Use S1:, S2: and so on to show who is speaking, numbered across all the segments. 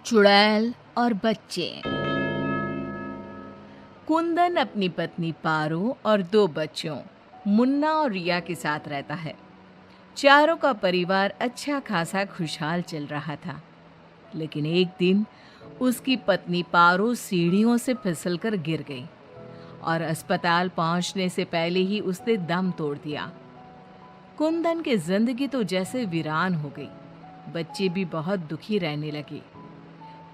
S1: चुड़ैल और बच्चे। कुंदन अपनी पत्नी पारो और दो बच्चों मुन्ना और रिया के साथ रहता है। चारों का परिवार अच्छा खासा खुशहाल चल रहा था, लेकिन एक दिन उसकी पत्नी पारो सीढ़ियों से फिसलकर गिर गई और अस्पताल पहुंचने से पहले ही उसने दम तोड़ दिया। कुंदन की जिंदगी तो जैसे वीरान हो गई। बच्चे भी बहुत दुखी रहने लगे।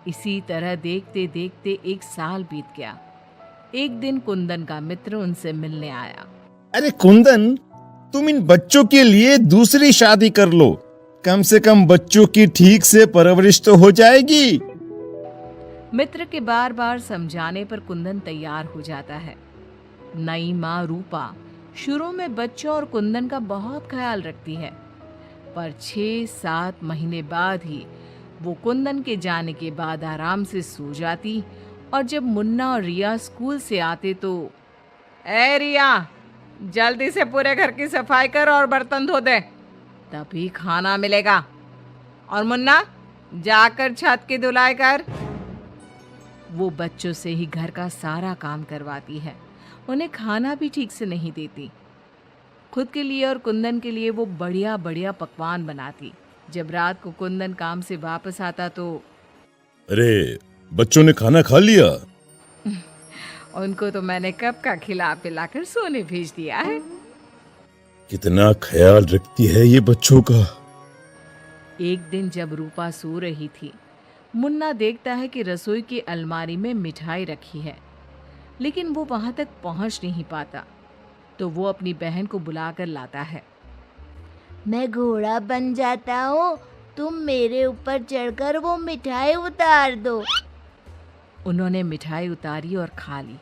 S1: इसी तरह देखते देखते एक साल बीत गया। एक दिन कुंदन का मित्र उनसे मिलने आया।
S2: अरे कुंदन, तुम इन बच्चों के लिए दूसरी शादी कर लो। कम से कम बच्चों की ठीक से परवरिश तो हो जाएगी।
S1: मित्र के बार बार समझाने पर कुंदन तैयार हो जाता है। नई माँ रूपा शुरू में बच्चों और कुंदन का बहुत ख्याल रखती है, पर 6-7 महीने बाद ही वो कुंदन के जाने के बाद आराम से सो जाती। और जब मुन्ना और रिया स्कूल से आते तो, ए रिया, जल्दी से पूरे घर की सफाई कर और बर्तन धो दे, तभी खाना मिलेगा। और मुन्ना, जाकर छत की धुलाई कर। वो बच्चों से ही घर का सारा काम करवाती है। उन्हें खाना भी ठीक से नहीं देती। खुद के लिए और कुंदन के लिए वो बढ़िया बढ़िया पकवान बनाती। जब रात को कुंदन काम से वापस आता तो
S2: अरे, बच्चों ने खाना खा लिया?
S1: उनको तो मैंने कब का खिला पिलाकर सोने भेज दिया है।
S2: कितना ख्याल रखती है ये बच्चों का।
S1: एक दिन जब रूपा सो रही थी, मुन्ना देखता है कि रसोई की अलमारी में मिठाई रखी है, लेकिन वो वहां तक पहुंच नहीं पाता। तो वो अपनी बहन को बुलाकर लाता है।
S3: मैं घोड़ा बन जाता हूँ, तुम मेरे ऊपर चढ़कर वो मिठाई उतार दो।
S1: उन्होंने मिठाई उतारी और खा ली।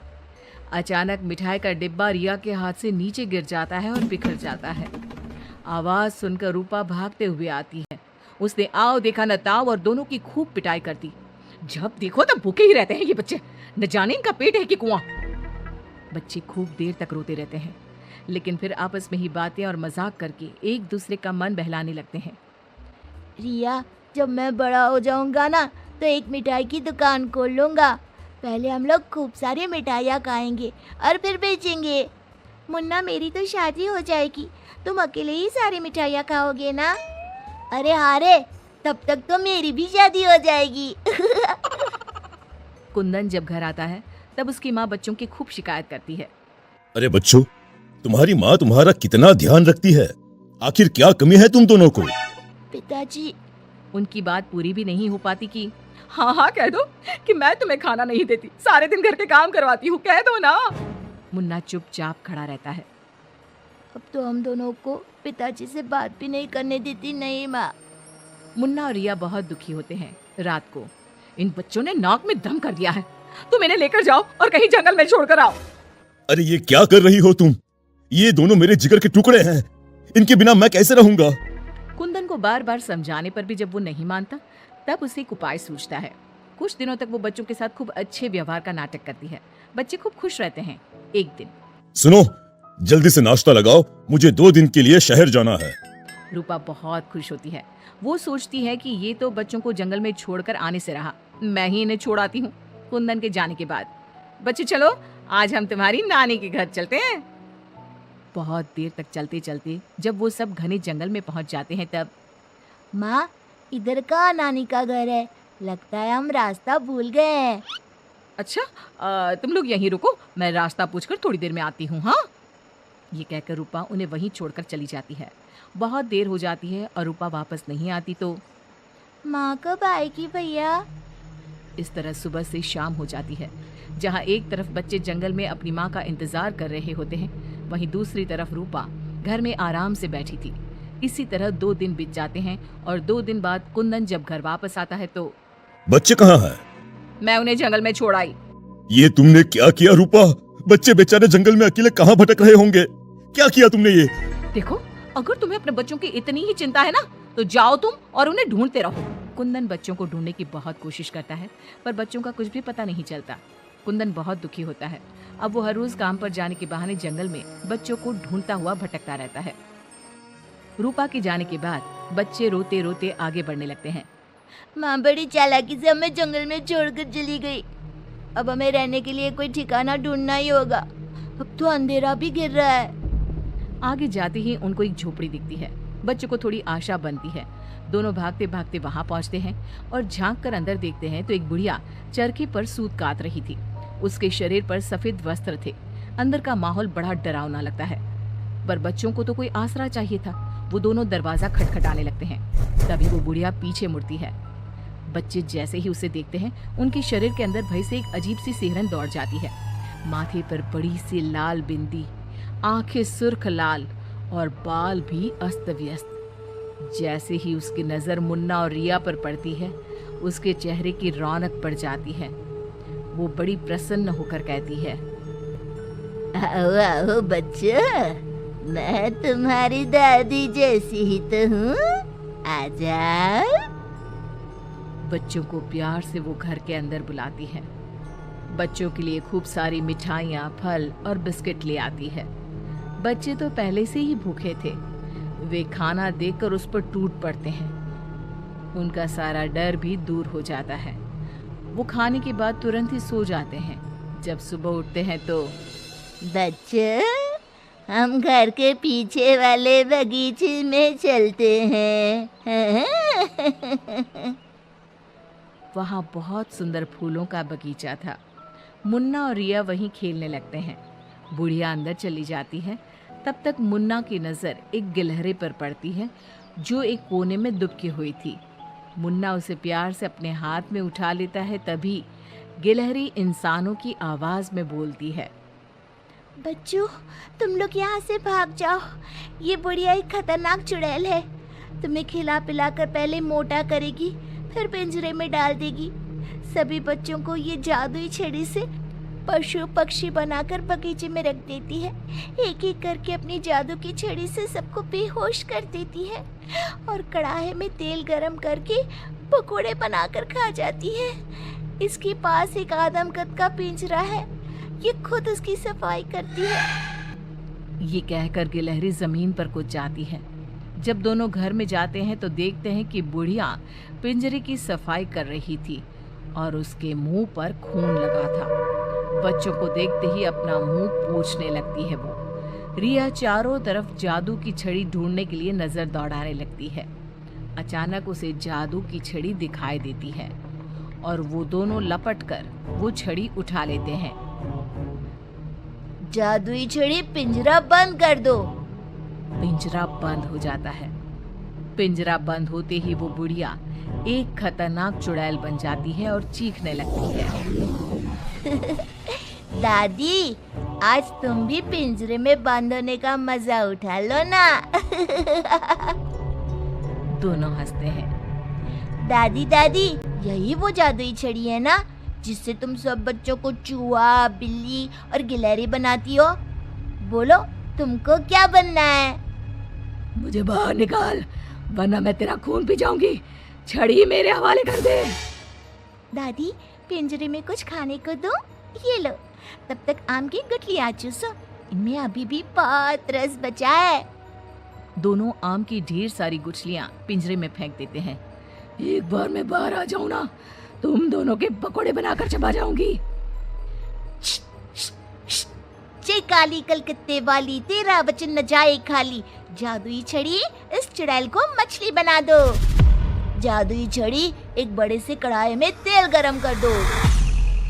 S1: अचानक मिठाई का डिब्बा रिया के हाथ से नीचे गिर जाता है और बिखर जाता है। आवाज सुनकर रूपा भागते हुए आती है। उसने आओ देखा न ताव और दोनों की खूब पिटाई कर दी। जब देखो तब भूखे ही रहते हैं ये बच्चे, न जाने इनका पेट है कि कुआं। बच्चे खूब देर तक रोते रहते हैं, लेकिन फिर आपस में ही बातें और मजाक करके एक दूसरे का मन बहलाने लगते हैं।
S3: रिया, जब मैं बड़ा हो जाऊंगा ना तो एक मिठाई की दुकान खोल लूंगा। पहले हम लोग खूब सारी मिठाइयाँ खाएंगे और फिर बेचेंगे। मुन्ना, मेरी तो शादी हो जाएगी, तुम अकेले ही सारी मिठाइयाँ खाओगे ना? अरे हाँ रे, तब तक तो मेरी भी शादी हो जाएगी।
S1: कुंदन जब घर आता है तब उसकी माँ बच्चों की खूब शिकायत करती है।
S2: अरे बच्चों, तुम्हारी माँ तुम्हारा कितना ध्यान रखती है। आखिर क्या कमी है तुम दोनों को?
S3: पिताजी,
S1: उनकी बात पूरी भी नहीं हो पाती कि हाँ कह दो कि मैं तुम्हें खाना नहीं देती, सारे दिन घर के काम करवाती हूँ, कह दो ना। मुन्ना चुपचाप खड़ा रहता है।
S3: अब तो हम दोनों को पिताजी से बात भी नहीं करने देती। नहीं माँ।
S1: मुन्ना और रिया बहुत दुखी होते हैं। रात को इन बच्चों ने नाक में दम कर दिया है, तुम इन्हें लेकर जाओ और कहीं जंगल में छोड़कर आओ।
S2: अरे ये क्या कर रही हो तुम? ये दोनों मेरे जिगर के टुकड़े हैं, इनके बिना मैं कैसे रहूंगा?
S1: कुंदन को बार बार समझाने पर भी जब वो नहीं मानता, तब उसे एक उपाय सूझता है। कुछ दिनों तक वो बच्चों के साथ खूब अच्छे व्यवहार का नाटक करती है। बच्चे खूब खुश रहते हैं। एक दिन,
S2: सुनो, जल्दी से नाश्ता लगाओ, मुझे 2 दिन के लिए शहर जाना है।
S1: रूपा बहुत खुश होती है। वो सोचती है कि ये तो बच्चों को जंगल में छोड़कर आने से रहा, मैं ही इन्हें छोड़ आती हूँ। कुंदन के जाने के बाद, बच्चे चलो, आज हम तुम्हारी नानी के घर चलते हैं। बहुत देर तक चलते चलते जब वो सब घने जंगल में पहुंच जाते हैं तब,
S3: माँ, इधर का नानी का घर है, लगता है हम रास्ता भूल गए हैं।
S1: अच्छा, तुम लोग यहीं रुको, मैं रास्ता पूछकर थोड़ी देर में आती हूँ। हाँ, ये कहकर रूपा उन्हें वहीं छोड़कर चली जाती है। बहुत देर हो जाती है और रूपा वापस नहीं आती तो
S3: माँ कब आएगी भैया?
S1: इस तरह सुबह से शाम हो जाती है। जहाँ एक तरफ बच्चे जंगल में अपनी माँ का इंतजार कर रहे होते हैं, वहीं दूसरी तरफ रूपा घर में आराम से बैठी थी। इसी तरह 2 दिन बीत जाते हैं और 2 दिन बाद कुंदन जब घर वापस आता है तो
S2: बच्चे कहाँ हैं?
S1: मैं उन्हें जंगल में छोड़ आई।
S2: ये तुमने क्या किया रूपा? बच्चे बेचारे जंगल में अकेले कहाँ भटक रहे होंगे? क्या किया तुमने ये?
S1: देखो, अगर तुम्हें अपने बच्चों की इतनी ही चिंता है ना, तो जाओ तुम और उन्हें ढूंढते रहो। कुंदन बच्चों को ढूंढने की बहुत कोशिश करता है, पर बच्चों का कुछ भी पता नहीं चलता। कुंदन बहुत दुखी होता है। अब वो हर रोज काम पर जाने के बहाने जंगल में बच्चों को ढूंढता हुआ भटकता रहता है। रूपा के जाने के बाद बच्चे रोते रोते आगे बढ़ने लगते हैं।
S3: माँ बड़ी चालाकी से हमें जंगल में छोड़कर चली गई। अब हमें रहने के लिए कोई ठिकाना ढूंढना ही होगा। अब तो अंधेरा भी गिर रहा है।
S1: आगे जाते ही उनको एक झोपड़ी दिखती है। बच्चों को थोड़ी आशा बनती है। दोनों भागते भागते वहां पहुंचते हैं और झांक कर अंदर देखते हैं तो एक बुढ़िया चरखी पर सूत काट रही थी। उसके शरीर पर सफेद वस्त्र थे। अंदर का माहौल बड़ा डरावना लगता है, पर बच्चों को तो कोई आसरा चाहिए था। वो दोनों दरवाजा खटखटाने लगते हैं। तभी वो बुढ़िया पीछे मुड़ती है। बच्चे जैसे ही उसे देखते हैं, उनके शरीर के अंदर भय से एक अजीब सी सिहरन दौड़ जाती है। माथे पर बड़ी सी लाल बिंदी, आंखें सुर्ख लाल और बाल भी अस्त व्यस्त। जैसे ही उसकी नजर मुन्ना और रिया पर पड़ती है, उसके चेहरे की रौनक बढ़ जाती है। वो बड़ी प्रसन्न होकर कहती है,
S3: आओ आओ बच्चों, मैं तुम्हारी दादी जैसी ही तो हूँ, आ जाओ।
S1: बच्चों को प्यार से वो घर के अंदर बुलाती है। बच्चों के लिए खूब सारी मिठाइयाँ, फल और बिस्किट ले आती है। बच्चे तो पहले से ही भूखे थे। वे खाना देखकर उस पर टूट पड़ते हैं। उनका सारा डर भी दूर हो जाता है। वो खाने के बाद तुरंत ही सो जाते हैं। जब सुबह उठते हैं तो
S3: बच्चों, हम घर के पीछे वाले बगीचे में चलते हैं।
S1: वहाँ बहुत सुंदर फूलों का बगीचा था। मुन्ना और रिया वहीं खेलने लगते हैं। बुढ़िया अंदर चली जाती है। तब तक मुन्ना की नज़र एक गिलहरी पर पड़ती है जो एक कोने में दुबकी हुई थी। मुन्ना उसे प्यार से अपने हाथ में उठा लेता है। तभी गिलहरी इंसानों की आवाज़ में बोलती है,
S3: बच्चों, तुम लोग यहाँ से भाग जाओ। ये बुढ़िया एक खतरनाक चुड़ैल है। तुम्हें खिला पिला कर पहले मोटा करेगी, फिर पिंजरे में डाल देगी। सभी बच्चों को ये जादुई छड़ी से पशु पक्षी बनाकर बगीचे में रख देती है। एक एक करके अपनी जादू की छड़ी से सबको बेहोश कर देती है और कढ़ाई में तेल गरम करके पकोड़े बनाकर खा जाती है। इसके पास एक आदमकद का पिंजरा है, ये खुद उसकी सफाई करती है।
S1: ये कहकर गिलहरी जमीन पर कूद जाती है। जब दोनों घर में जाते हैं तो देखते हैं कि बुढ़िया पिंजरे की सफाई कर रही थी और उसके मुंह पर खून लगा था। बच्चों को देखते ही अपना मुंह पोंछने लगती है वो। रिया चारों तरफ जादू की छड़ी ढूंढने के लिए नजर दौड़ाने लगती है। अचानक उसे जादू की छड़ी दिखाई देती है और वो दोनों लपट कर वो छड़ी उठा लेते हैं।
S3: जादुई छड़ी, पिंजरा बंद कर दो।
S1: पिंजरा बंद हो जाता है। पिंजरा बंद होते ही वो बुढ़िया एक खतरनाक चुड़ैल बन जाती है और चीखने लगती है।
S3: दादी, आज तुम भी पिंजरे में बंद होने का मजा उठा लो ना।
S1: दोनों हंसते हैं।
S3: दादी दादी, यही वो जादुई छड़ी है ना जिससे तुम सब बच्चों को चूहा, बिल्ली और गिलहरी बनाती हो? बोलो, तुमको क्या बनना है?
S1: मुझे बाहर निकाल, वरना मैं तेरा खून पी जाऊंगी। छड़ी मेरे हवाले कर दे।
S3: दादी, पिंजरे में कुछ खाने को दो। ये लो, तब तक आम की गुठलियाँ चूसो, इनमें अभी भी बहुत रस बचा है।
S1: दोनों आम की ढेर सारी गुठलियाँ पिंजरे में फेंक देते हैं। एक बार मैं बाहर आ जाऊं ना, तुम दोनों के पकोड़े बनाकर चबा जाऊंगी।
S3: चे काली कलकत्ते वाली, तेरा वचन न जाए खाली। जादुई छड़ी, इस चुड़ैल को मछली बना दो। जादुई छड़ी, एक बड़े से कढ़ाई में तेल गरम कर दो।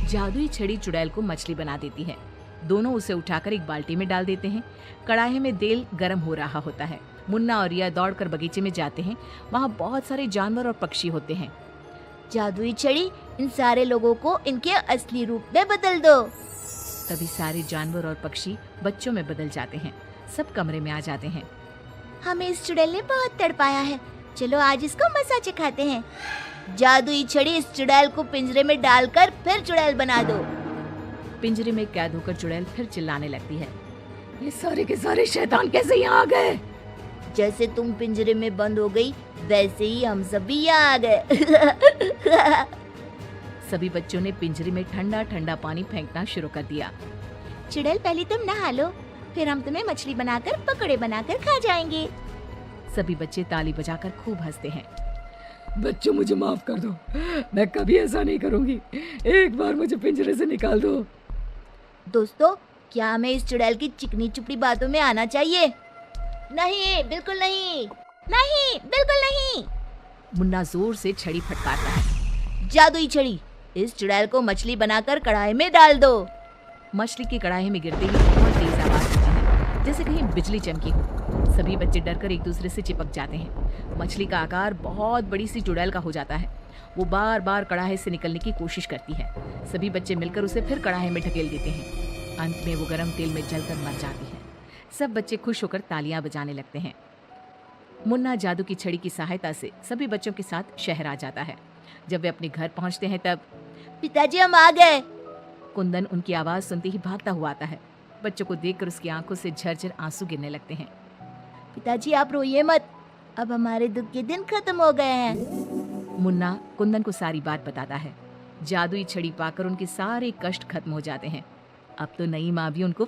S1: जादुई छड़ी चुड़ैल को मछली बना देती है। दोनों उसे उठाकर एक बाल्टी में डाल देते हैं। कढ़ाई में तेल गरम हो रहा होता है। मुन्ना और रिया दौड़कर बगीचे में जाते हैं। वहाँ बहुत सारे जानवर और पक्षी होते हैं।
S3: जादुई छड़ी, इन सारे लोगों को इनके असली रूप में बदल दो।
S1: तभी सारे जानवर और पक्षी बच्चों में बदल जाते हैं। सब कमरे में आ जाते हैं।
S3: हमें इस चुड़ैल ने बहुत तड़पाया है, चलो आज इसको मजा चखाते हैं। जादुई छड़ी, इस चुड़ैल को पिंजरे में डालकर फिर चुड़ैल बना दो।
S1: पिंजरे में कैद होकर चुड़ैल फिर चिल्लाने लगती है, ये सारे के सारे शैतान कैसे यहाँ आ गए?
S3: जैसे तुम पिंजरे में बंद हो गई, वैसे ही हम सब भी यहाँ आ गए।
S1: सभी बच्चों ने पिंजरे में ठंडा ठंडा पानी फेंकना शुरू कर दिया।
S3: चुड़ैल, पहले तुम नहा लो, फिर हम तुम्हें मछली बनाकर पकौड़े बनाकर खा जाएंगे।
S1: सभी बच्चे ताली बजाकर खूब हंसते हैं। बच्चों मुझे माफ कर दो, मैं कभी ऐसा नहीं करूंगी। एक बार मुझे पिंजरे से निकाल दो।
S3: दोस्तों, क्या हमें इस चुड़ैल की चिकनी चुपड़ी बातों में आना चाहिए? नहीं, बिल्कुल नहीं, नहीं, बिल्कुल नहीं।
S1: मुन्ना जोर से छड़ी फटकारता है।
S3: जादुई छड़ी, इस चुड़ैल को मछली बनाकर कढ़ाई में डाल दो।
S1: मछली की कढ़ाई में गिरते ही बहुत तेज आवाज होती है, जैसे कहीं बिजली चमकी हो। सभी बच्चे डरकर एक दूसरे से चिपक जाते हैं। मछली का आकार बहुत बड़ी सी चुड़ैल का हो जाता है। वो बार बार कढ़ाई से निकलने की कोशिश करती है। सभी बच्चे मिलकर उसे फिर कढ़ाई में ढकेल देते हैं। अंत में वो गर्म तेल में जलकर मर जाती है। सब बच्चे खुश होकर तालियां बजाने लगते हैं। मुन्ना जादू की छड़ी की सहायता से सभी बच्चों के साथ शहर आ जाता है। जब वे अपने घर पहुंचते हैं तब
S3: पिताजी, हम आ गए।
S1: कुंदन उनकी आवाज सुनते ही भागता हुआ आता है। बच्चों को देखकर उसकी आंखों से झरझर आंसू गिरने लगते हैं।
S3: पिताजी, आप रोइए मत, अब हमारे दुख के दिन खत्म हो गए हैं।
S1: मुन्ना कुंदन को सारी बात बताता है। जादुई छड़ी पाकर उनके सारे कष्ट खत्म हो जाते हैं। अब तो नई माँ भी उनको